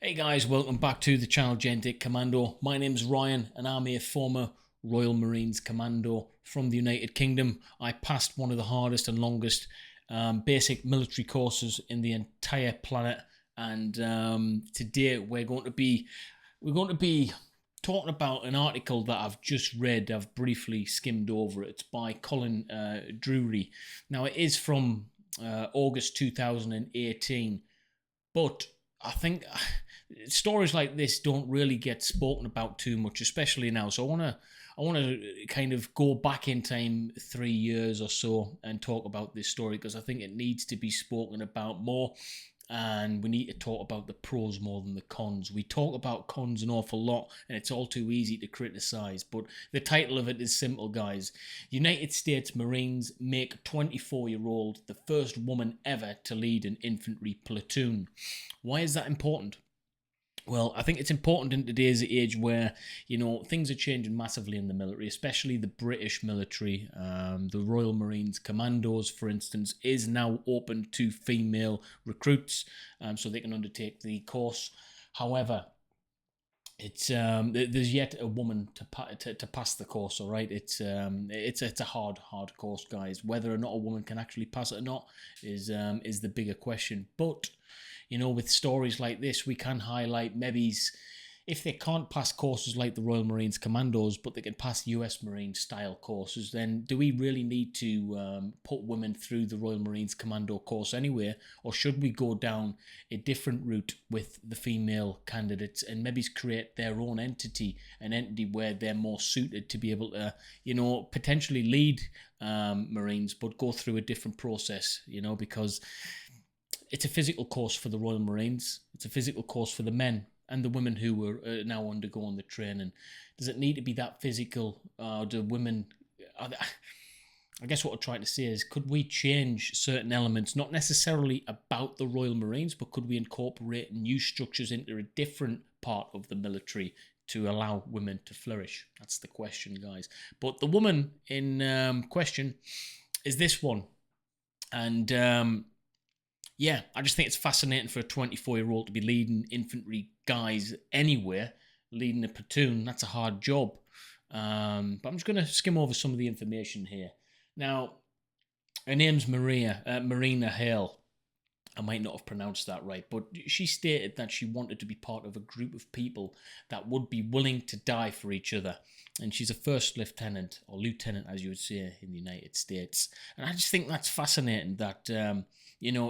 Hey guys, welcome back to the channel Gentic Commando. My name's Ryan and I'm a former Royal Marines Commando from the United Kingdom. I passed one of the hardest and longest basic military courses in the entire planet, and today we're going to be talking about an article that I've just read. I've briefly skimmed over it. It's by Colin Drury. Now it is from August 2018, but I think stories like this don't really get spoken about too much, especially now. So I want to kind of go back in time 3 years or so and talk about this story because I think it needs to be spoken about more. And we need to talk about the pros more than the cons. We talk about cons an awful lot, and it's all too easy to criticize. But the title of it is simple, guys. United States Marines make 24-year-old the first woman ever to lead an infantry platoon. Why is that important? Well, I think it's important in today's age where, things are changing massively in the military, especially the British military. The Royal Marines Commandos, for instance, is now open to female recruits, so they can undertake the course. However, it's there's yet a woman to pass the course. All right, it's a hard course, guys. Whether or not a woman can actually pass it or not is the bigger question. But with stories like this, we can highlight maybe if they can't pass courses like the Royal Marines Commandos, but they can pass US Marine style courses, then do we really need to put women through the Royal Marines Commando course anyway? Or should we go down a different route with the female candidates and maybe create their own entity, an entity where they're more suited to be able to, potentially lead Marines, but go through a different process, because it's a physical course for the Royal Marines. It's a physical course for the men and the women who are now undergoing the training. Does it need to be that physical? Do women? I guess what I'm trying to say is, could we change certain elements, not necessarily about the Royal Marines, but could we incorporate new structures into a different part of the military to allow women to flourish? That's the question, guys. But the woman in question is this one. And yeah, I just think it's fascinating for a 24-year-old to be leading infantry guys anywhere, leading a platoon. That's a hard job. But I'm just going to skim over some of the information here. Now, her name's Marina Hale. I might not have pronounced that right, but she stated that she wanted to be part of a group of people that would be willing to die for each other. And she's a first lieutenant, or lieutenant as you would say in the United States. And I just think that's fascinating that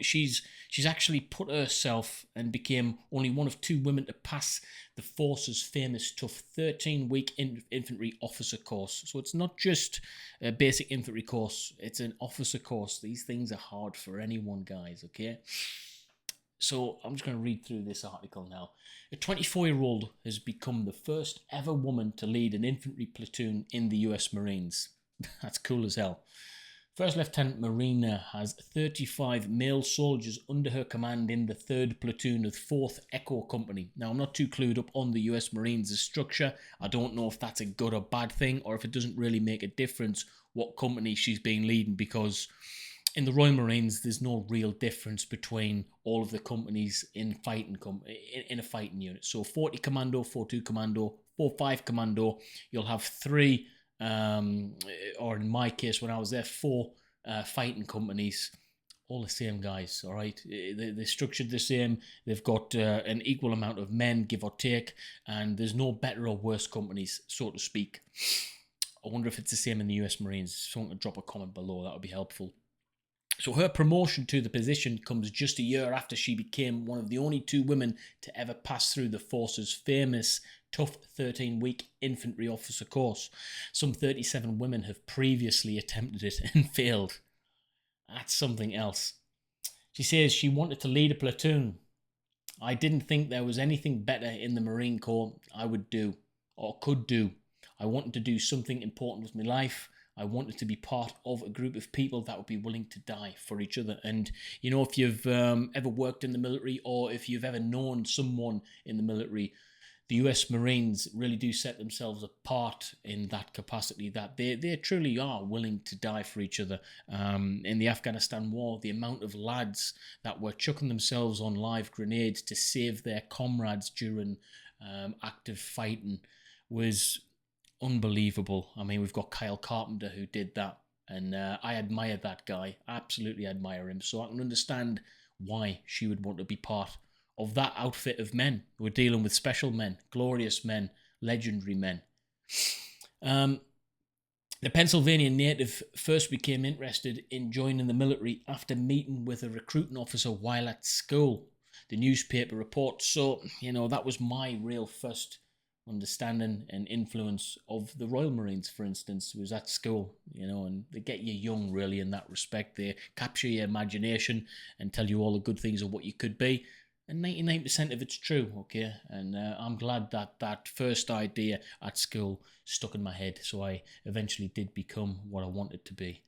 she's actually put herself and became only one of two women to pass the force's famous tough 13-week infantry officer course. So it's not just a basic infantry course, it's an officer course. These things are hard for anyone, guys, okay? So I'm just going to read through this article now. A 24-year-old has become the first ever woman to lead an infantry platoon in the US Marines. That's cool as hell. First Lieutenant Marina has 35 male soldiers under her command in the 3rd Platoon of 4th Echo Company. Now, I'm not too clued up on the US Marines' structure. I don't know if that's a good or bad thing, or if it doesn't really make a difference what company she's been leading, because in the Royal Marines, there's no real difference between all of the companies in in a fighting unit. So 40 Commando, 42 Commando, 45 Commando, you'll have 3 or in my case when I was there, 4 fighting companies, all the same guys. All right, they're structured the same. They've got an equal amount of men, give or take, and there's no better or worse companies, so to speak. I wonder if it's the same in the US Marines. Someone could drop a comment below, that would be helpful. So her promotion to the position comes just a year after she became one of the only 2 women to ever pass through the force's famous tough 13-week infantry officer course. Some 37 women have previously attempted it and failed. That's something else. She says she wanted to lead a platoon. I didn't think there was anything better in the Marine Corps I would do or could do. I wanted to do something important with my life. I wanted to be part of a group of people that would be willing to die for each other. And, if you've ever worked in the military, or if you've ever known someone in the military, the US Marines really do set themselves apart in that capacity, that they truly are willing to die for each other. In the Afghanistan war, the amount of lads that were chucking themselves on live grenades to save their comrades during active fighting was unbelievable. I mean, we've got Kyle Carpenter who did that, and I admire that guy. Absolutely admire him. So I can understand why she would want to be part of that outfit of men. We're dealing with special men, glorious men, legendary men. The Pennsylvania native first became interested in joining the military after meeting with a recruiting officer while at school, the newspaper reports. So, that was my real first understanding and influence of the Royal Marines, for instance, was at school, and they get you young, really, in that respect. They capture your imagination and tell you all the good things of what you could be. And 99% of it's true, okay? And I'm glad that that first idea at school stuck in my head, so I eventually did become what I wanted to be.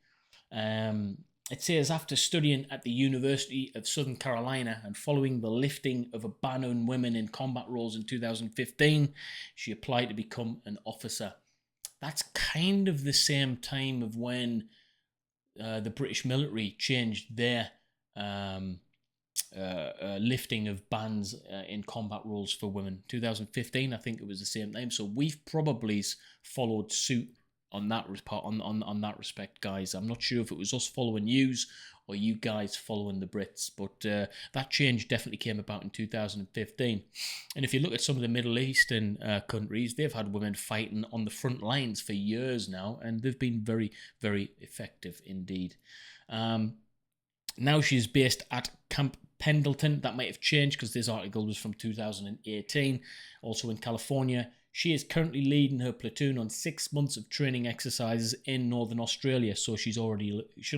It says, after studying at the University of Southern Carolina and following the lifting of a ban on women in combat roles in 2015, she applied to become an officer. That's kind of the same time of when the British military changed their lifting of bans in combat roles for women. 2015, I think it was the same time. So we've probably followed suit on that on that respect, guys. I'm not sure if it was us following yous or you guys following the Brits, but that change definitely came about in 2015. And if you look at some of the Middle Eastern countries, they've had women fighting on the front lines for years now, and they've been very, very effective indeed. Now she's based at Camp Pendleton. That might have changed because this article was from 2018. Also in California. She is currently leading her platoon on 6 months of training exercises in Northern Australia, so she'll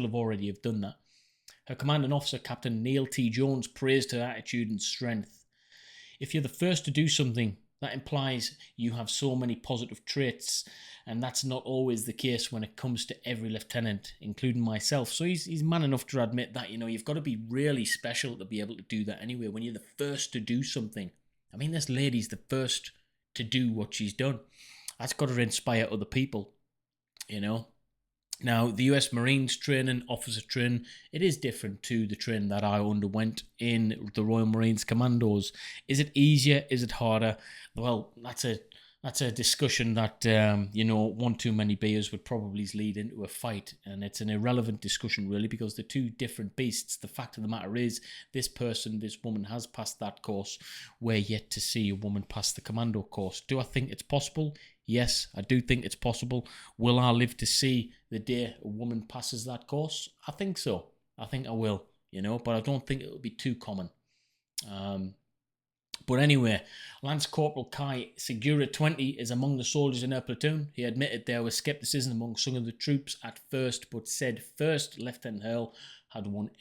have already have done that. Her commanding officer, Captain Neil T. Jones, praised her attitude and strength. If you're the first to do something, that implies you have so many positive traits, and that's not always the case when it comes to every lieutenant, including myself. So he's man enough to admit that, you've got to be really special to be able to do that anyway, when you're the first to do something. I mean, this lady's the first to do what she's done. That's got to inspire other people, Now, the US Marines training, officer training, it is different to the training that I underwent in the Royal Marines Commandos. Is it easier? Is it harder? Well, that's a discussion that, one too many beers would probably lead into a fight. And it's an irrelevant discussion, really, because they're two different beasts. The fact of the matter is, this woman has passed that course. We're yet to see a woman pass the commando course. Do I think it's possible? Yes, I do think it's possible. Will I live to see the day a woman passes that course? I think so. I think I will, but I don't think it'll be too common. But anyway, Lance Corporal Kai Segura 20 is among the soldiers in her platoon. He admitted there was skepticism among some of the troops at first, but said first Lieutenant Hurl had won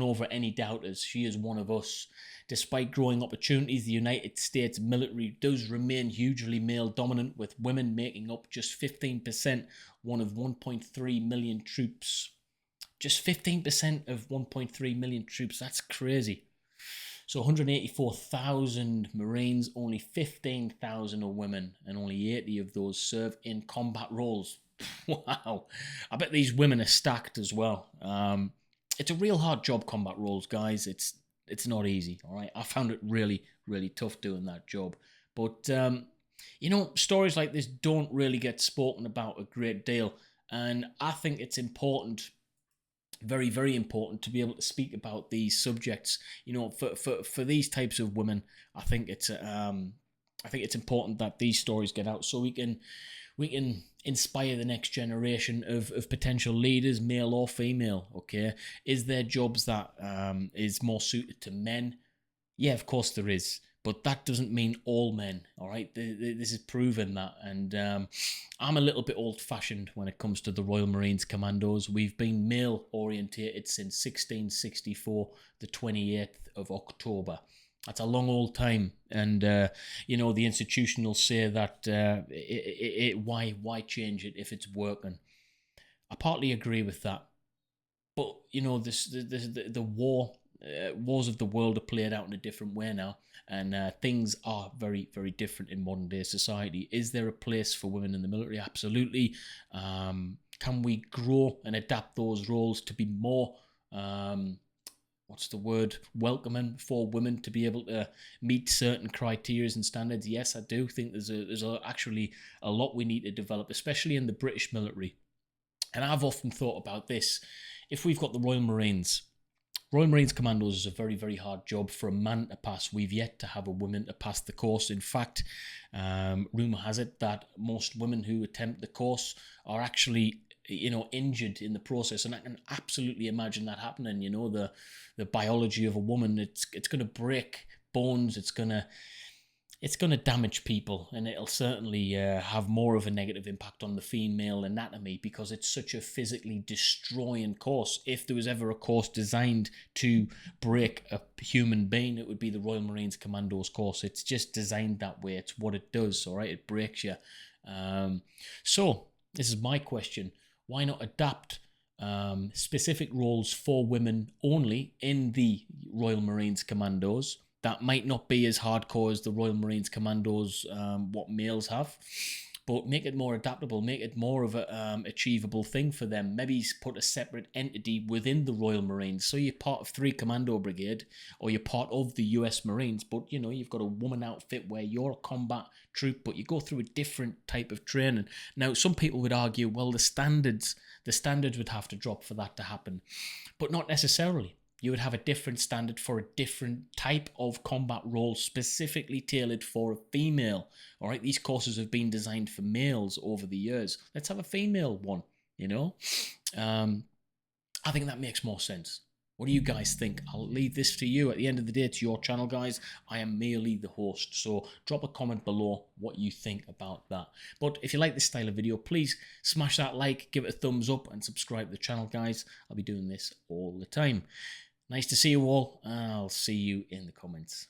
over any doubters. She is one of us. Despite growing opportunities, the United States military does remain hugely male dominant, with women making up just 15%, one of 1.3 million troops. Just 15% of 1.3 million troops. That's crazy. So 184,000 Marines, only 15,000 are women, and only 80 of those serve in combat roles. Wow. I bet these women are stacked as well. It's a real hard job, combat roles, guys. It's not easy, all right? I found it really, really tough doing that job. But, stories like this don't really get spoken about a great deal, and I think it's important, very, very important, to be able to speak about these subjects. For these types of women, I think it's important that these stories get out, so we can inspire the next generation of potential leaders, male or female. Okay, is there jobs that is more suited to men? Yeah, of course there is. But that doesn't mean all men, all right? This is proven that. And I'm a little bit old-fashioned when it comes to the Royal Marines Commandos. We've been male-orientated since 1664, the 28th of October. That's a long old time. And, the institution will say that why change it if it's working? I partly agree with that. But, the war wars of the world are played out in a different way now, and things are very, very different in modern day society. Is there a place for women in the military? Absolutely. Can we grow and adapt those roles to be more what's the word, welcoming for women to be able to meet certain criteria and standards? Yes, I do think there's actually a lot we need to develop, especially in the British military. And I've often thought about this. If we've got the Royal Marines Commandos is a very, very hard job for a man to pass. We've yet to have a woman to pass the course. In fact, rumour has it that most women who attempt the course are actually injured in the process, and I can absolutely imagine that happening. The biology of a woman, it's going to break bones, it's going to damage people, and it'll certainly have more of a negative impact on the female anatomy because it's such a physically destroying course. If there was ever a course designed to break a human being, it would be the Royal Marines Commandos course. It's just designed that way. It's what it does, all right? It breaks you. So this is my question. Why not adapt specific roles for women only in the Royal Marines Commandos that might not be as hardcore as the Royal Marines Commandos, what males have, but make it more adaptable, make it more of a achievable thing for them. Maybe put a separate entity within the Royal Marines. So you're part of 3 Commando Brigade, or you're part of the US Marines, but you've got a woman outfit where you're a combat troop, but you go through a different type of training. Now, some people would argue, well, the standards would have to drop for that to happen, but not necessarily. You would have a different standard for a different type of combat role specifically tailored for a female. All right, these courses have been designed for males over the years. Let's have a female one, I think that makes more sense. What do you guys think? I'll leave this to you. At the end of the day, it's your channel, guys. I am merely the host. So drop a comment below what you think about that. But if you like this style of video, please smash that like, give it a thumbs up, and subscribe to the channel, guys. I'll be doing this all the time. Nice to see you all. I'll see you in the comments.